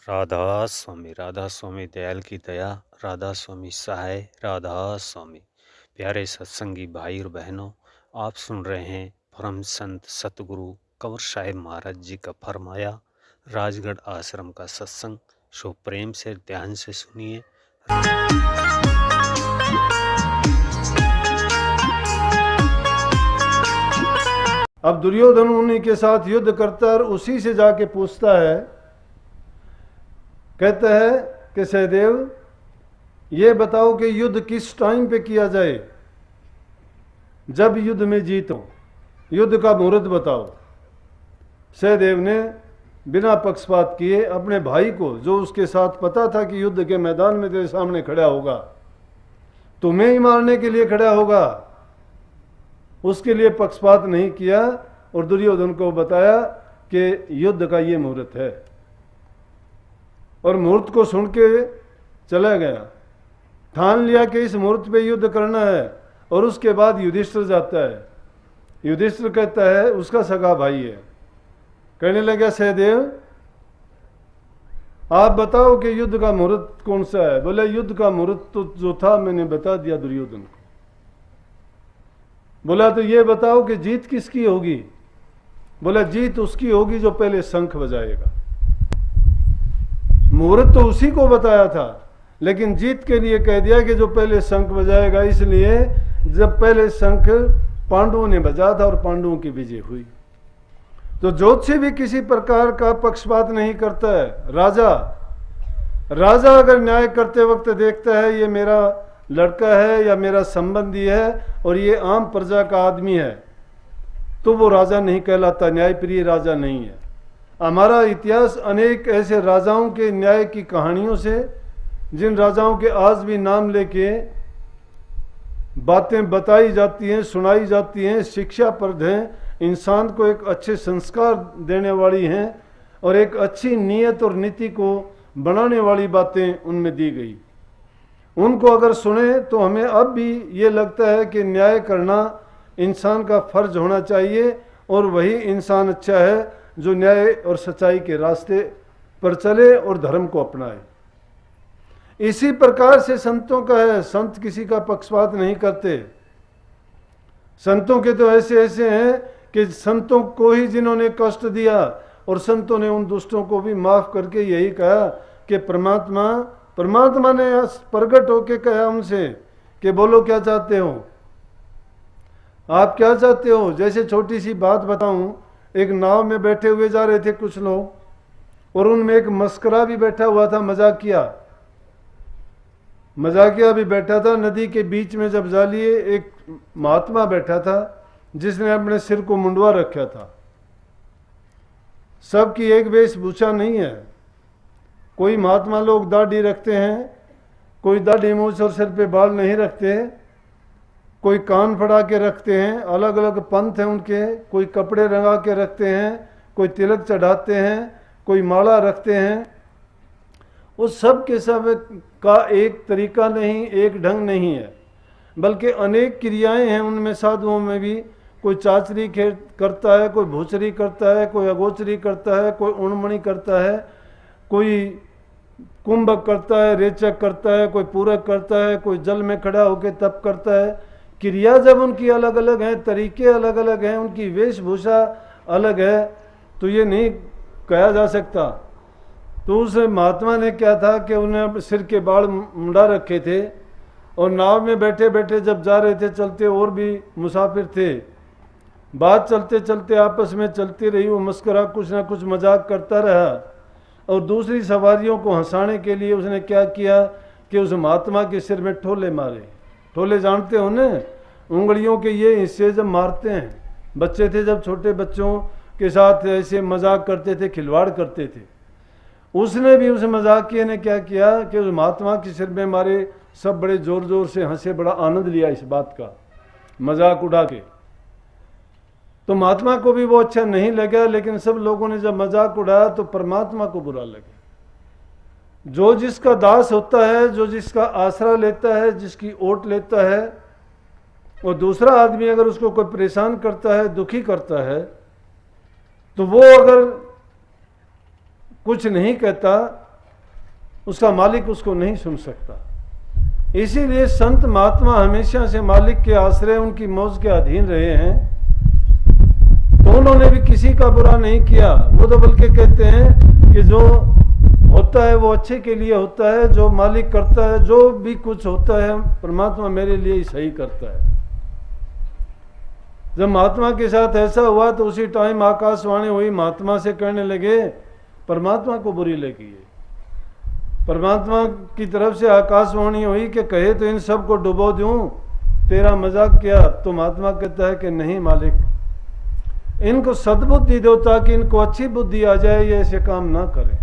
राधा स्वामी दयाल की दया, राधा स्वामी सहाय, राधा स्वामी। प्यारे सत्संगी भाई और बहनों, आप सुन रहे हैं परम संत सतगुरु कंवर साहिब महाराज जी का फरमाया राजगढ़ आश्रम का सत्संग। सो प्रेम से ध्यान से सुनिए। अब दुर्योधन उन्हीं के साथ युद्ध करता है और उसी से जाके पूछता है, कहता है कि सहदेव ये बताओ कि युद्ध किस टाइम पे किया जाए, जब युद्ध में जीतो, युद्ध का मुहूर्त बताओ। सहदेव ने बिना पक्षपात किए अपने भाई को, जो उसके साथ पता था कि युद्ध के मैदान में तेरे सामने खड़ा होगा, तुम्हें ही मारने के लिए खड़ा होगा, उसके लिए पक्षपात नहीं किया और दुर्योधन को बताया कि युद्ध का ये मुहूर्त है। और मुहूर्त को सुन के चला गया, ठान लिया कि इस मुहूर्त पे युद्ध करना है। और उसके बाद युधिष्ठिर जाता है। युधिष्ठिर कहता है, उसका सगा भाई है, कहने लगा सहदेव आप बताओ कि युद्ध का मुहूर्त कौन सा है। बोले युद्ध का मुहूर्त तो जो था मैंने बता दिया दुर्योधन को। बोला तो ये बताओ कि जीत किसकी होगी। बोला जीत उसकी होगी जो पहले शंख बजाएगा। मुहूर्त तो उसी को बताया था, लेकिन जीत के लिए कह दिया कि जो पहले शंख बजाएगा, इसलिए जब पहले शंख पांडवों ने बजाया था और पांडवों की विजय हुई। तो ज्योतिषी भी किसी प्रकार का पक्षपात नहीं करता है। राजा अगर न्याय करते वक्त देखता है ये मेरा लड़का है या मेरा संबंधी है और ये आम प्रजा का आदमी है, तो वो राजा नहीं कहलाता, न्यायप्रिय राजा नहीं है। हमारा इतिहास अनेक ऐसे राजाओं के न्याय की कहानियों से, जिन राजाओं के आज भी नाम लेके बातें बताई जाती हैं, सुनाई जाती हैं, शिक्षाप्रद हैं, इंसान को एक अच्छे संस्कार देने वाली हैं और एक अच्छी नीयत और नीति को बनाने वाली बातें उनमें दी गई। उनको अगर सुने तो हमें अब भी ये लगता है कि न्याय करना इंसान का फर्ज होना चाहिए और वही इंसान अच्छा है जो न्याय और सच्चाई के रास्ते पर चले और धर्म को अपनाए। इसी प्रकार से संतों का है, संत किसी का पक्षपात नहीं करते। संतों के तो ऐसे हैं कि संतों को ही जिन्होंने कष्ट दिया और संतों ने उन दुष्टों को भी माफ करके यही कहा कि परमात्मा ने प्रकट होके कहा उनसे कि बोलो क्या चाहते हो, आप क्या चाहते हो। जैसे छोटी सी बात बताऊं, एक नाव में बैठे हुए जा रहे थे कुछ लोग और उनमें एक मस्करा भी बैठा हुआ था, मजाकिया भी बैठा था। नदी के बीच में जब जा लिए एक महात्मा बैठा था जिसने अपने सिर को मुंडवा रखा था। सबकी एक वेशभूषा नहीं है, कोई महात्मा लोग दाढ़ी रखते हैं, कोई दाढ़ी मूछ और सिर पे बाल नहीं रखते, कोई कान फड़ा के रखते हैं, अलग अलग पंथ हैं उनके, कोई कपड़े रंगा के रखते हैं, कोई तिलक चढ़ाते हैं, कोई माला रखते हैं। उस सब के सब का एक तरीका नहीं, एक ढंग नहीं है, बल्कि अनेक क्रियाएं हैं उनमें। साधुओं में भी कोई चाचरी करता है, कोई भूचरी करता है, कोई अगोचरी करता है, कोई उणमणि करता है, कोई कुंभक करता है, रेचक करता है, कोई पूरक करता है, कोई जल में खड़ा होकर तप करता है। क्रिया जब उनकी अलग अलग हैं, तरीके अलग अलग हैं, उनकी वेशभूषा अलग है, तो ये नहीं कहा जा सकता। तो उस महात्मा ने क्या था कि उन्हें सिर के बाल मुंडा रखे थे और नाव में बैठे बैठे जब जा रहे थे चलते, और भी मुसाफिर थे, बात चलते चलते आपस में चलती रही। वो मस्करा कुछ ना कुछ मजाक करता रहा और दूसरी सवारियों को हंसाने के लिए उसने क्या किया कि उस महात्मा के सिर में ठोले मारे। ठोले जानते हो ना, उंगलियों के ये हिस्से जब मारते हैं। बच्चे थे जब छोटे बच्चों के साथ ऐसे मजाक करते थे, खिलवाड़ करते थे। उसने भी उस मजाकिये ने क्या किया कि उस महात्मा के सिर में मारे। सब बड़े जोर जोर से हंसे, बड़ा आनंद लिया इस बात का, मजाक उड़ा के। तो महात्मा को भी वो अच्छा नहीं लगा, लेकिन सब लोगों ने जब मजाक उड़ाया तो परमात्मा को बुरा लगा। जो जिसका दास होता है, जो जिसका आसरा लेता है, जिसकी ओट लेता है, और दूसरा आदमी अगर उसको कोई परेशान करता है, दुखी करता है, तो वो अगर कुछ नहीं कहता उसका मालिक उसको नहीं सुन सकता। इसीलिए संत महात्मा हमेशा से मालिक के आश्रय, उनकी मौज के अधीन रहे हैं, तो उन्होंने भी किसी का बुरा नहीं किया। वो तो बल्कि कहते हैं कि जो होता है वो अच्छे के लिए होता है, जो मालिक करता है, जो भी कुछ होता है परमात्मा मेरे लिए ही सही करता है। जब महात्मा के साथ ऐसा हुआ तो उसी टाइम आकाशवाणी हुई, महात्मा से कहने लगे, परमात्मा को बुरी लगी है। परमात्मा की तरफ से आकाशवाणी हुई कि कहे तो इन सब को डुबो दूं, तेरा मजाक किया। तो महात्मा कहता है कि नहीं मालिक, इनको सद्बुद्धि दो ताकि इनको अच्छी बुद्धि आ जाए, ये ऐसे काम ना करें।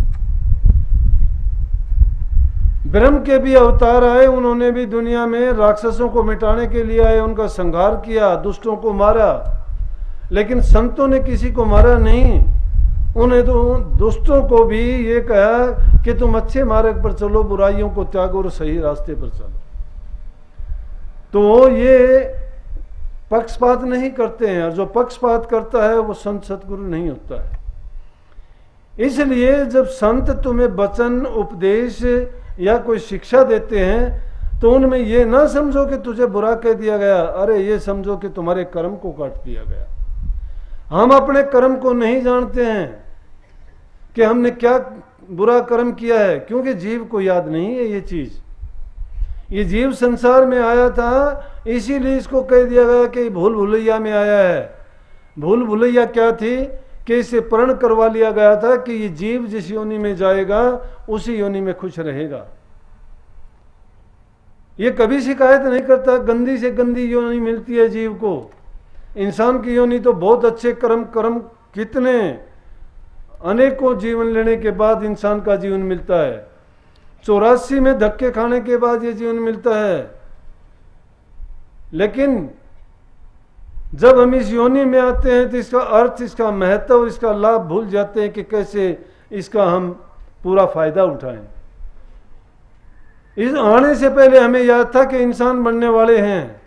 ब्रह्म के भी अवतार आए, उन्होंने भी दुनिया में राक्षसों को मिटाने के लिए आए, उनका संहार किया, दुष्टों को मारा, लेकिन संतों ने किसी को मारा नहीं। उन्हें तो दुष्टों को भी ये कहा कि तुम अच्छे मार्ग पर चलो, बुराइयों को त्यागो और सही रास्ते पर चलो। तो ये पक्षपात नहीं करते हैं, और जो पक्षपात करता है वो संत सतगुरु नहीं होता है। इसलिए जब संत तुम्हें वचन उपदेश या कोई शिक्षा देते हैं तो उनमें ये ना समझो कि तुझे बुरा कह दिया गया, अरे ये समझो कि तुम्हारे कर्म को काट दिया गया। हम अपने कर्म को नहीं जानते हैं कि हमने क्या बुरा कर्म किया है, क्योंकि जीव को याद नहीं है ये चीज। ये जीव संसार में आया था, इसीलिए इसको कह दिया गया कि भूल भुलैया में आया है। भूल भुलैया क्या थी कि इसे प्रण करवा लिया गया था कि ये जीव जिस योनि में जाएगा उसी योनि में खुश रहेगा। ये कभी शिकायत नहीं करता, गंदी से गंदी योनि मिलती है जीव को। इंसान की योनि तो बहुत अच्छे कर्म कितने अनेकों जीवन लेने के बाद इंसान का जीवन मिलता है। 84 में धक्के खाने के बाद ये जीवन मिलता है। लेकिन जब हम इस योनि में आते हैं तो इसका अर्थ, इसका महत्व, इसका लाभ भूल जाते हैं कि कैसे इसका हम पूरा फायदा उठाएं। इस आने से पहले हमें याद था कि इंसान बनने वाले हैं।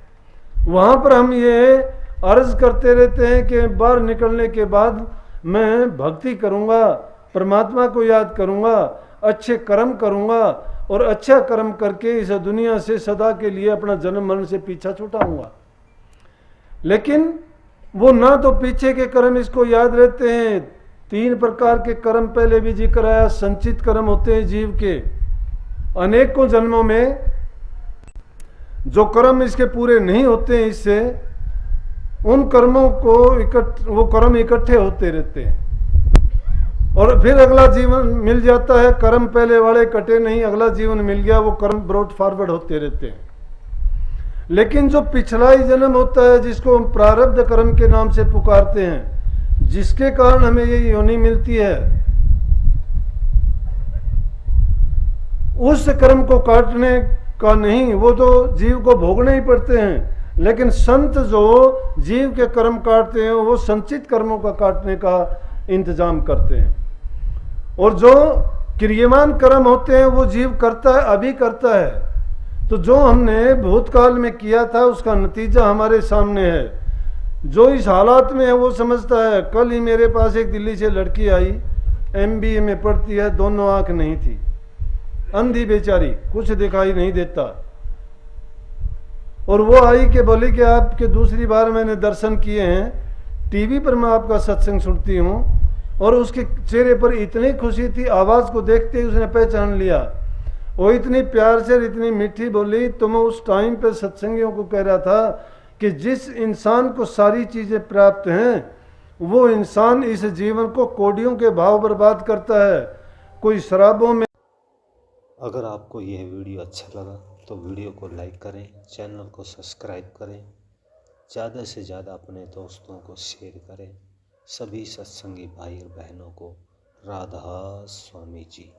वहां पर हम ये अर्ज करते रहते हैं कि बाहर निकलने के बाद मैं भक्ति करूंगा, परमात्मा को याद करूंगा, अच्छे कर्म करूंगा और अच्छा कर्म करके इस दुनिया से सदा के लिए अपना जन्म मरण से पीछा छुटाऊंगा। लेकिन वो ना तो पीछे के कर्म इसको याद रहते हैं। 3 प्रकार के कर्म पहले भी जिक्र आया। संचित कर्म होते हैं जीव के, अनेकों जन्मों में जो कर्म इसके पूरे नहीं होते हैं, इससे उन कर्मों को वो कर्म इकट्ठे होते रहते हैं और फिर अगला जीवन मिल जाता है। कर्म पहले वाले कटे नहीं, अगला जीवन मिल गया, वो कर्म ब्रॉड फॉरवर्ड होते रहते हैं। लेकिन जो पिछला ही जन्म होता है, जिसको हम प्रारब्ध कर्म के नाम से पुकारते हैं, जिसके कारण हमें ये योनि मिलती है, उस कर्म को काटने का नहीं, वो तो जीव को भोगने ही पड़ते हैं। लेकिन संत जो जीव के कर्म काटते हैं वो संचित कर्मों का काटने का इंतजाम करते हैं। और जो क्रियमान कर्म होते हैं वो जीव करता है, अभी करता है। तो जो हमने भूतकाल में किया था उसका नतीजा हमारे सामने है। जो इस हालात में है वो समझता है। कल ही मेरे पास एक दिल्ली से लड़की आई, MBA में पढ़ती है, दोनों आंख नहीं थी, अंधी बेचारी, कुछ दिखाई नहीं देता। और वो आई कि बोली कि आपके दूसरी बार मैंने दर्शन किए हैं, टीवी पर मैं आपका सत्संग सुनती हूँ। और उसके चेहरे पर इतनी खुशी थी, आवाज़ को देखते ही उसने पहचान लिया। वो इतनी प्यार से, इतनी मीठी बोली। तो मैं उस टाइम पे सत्संगियों को कह रहा था कि जिस इंसान को सारी चीज़ें प्राप्त हैं वो इंसान इस जीवन को कौड़ियों के भाव बर्बाद करता है, कोई शराबों में। अगर आपको यह वीडियो अच्छा लगा तो वीडियो को लाइक करें, चैनल को सब्सक्राइब करें, ज़्यादा से ज़्यादा अपने दोस्तों को शेयर करें। सभी सत्संगी भाई और बहनों को राधा स्वामी जी।